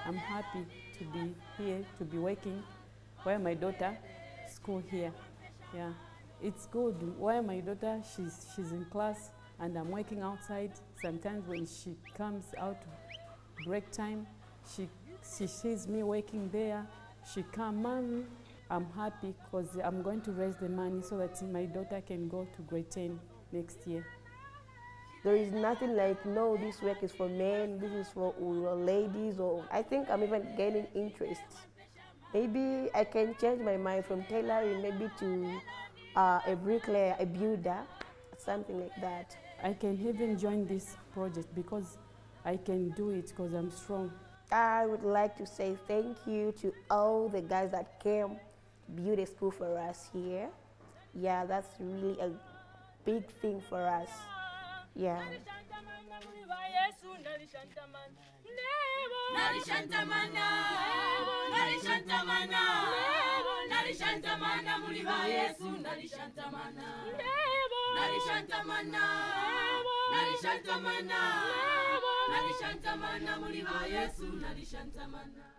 I'm happy to be here, to be working where my daughter school here. Yeah, it's good where my daughter she's in class and I'm working outside. Sometimes when she comes out break time, she sees me working there. She come, Mom, I'm happy because I'm going to raise the money so that my daughter can go to grade 10 next year. There is nothing like, no, this work is for men, this is for ladies, or I think I'm even gaining interest. Maybe I can change my mind from tailoring maybe to a bricklayer, a builder, something like that. I can even join this project because I can do it because I'm strong. I would like to say thank you to all the guys that came to build a school for us here. Yeah, that's really a big thing for us. Yeah. Nalishantamana muliba Yesu nalishantamana.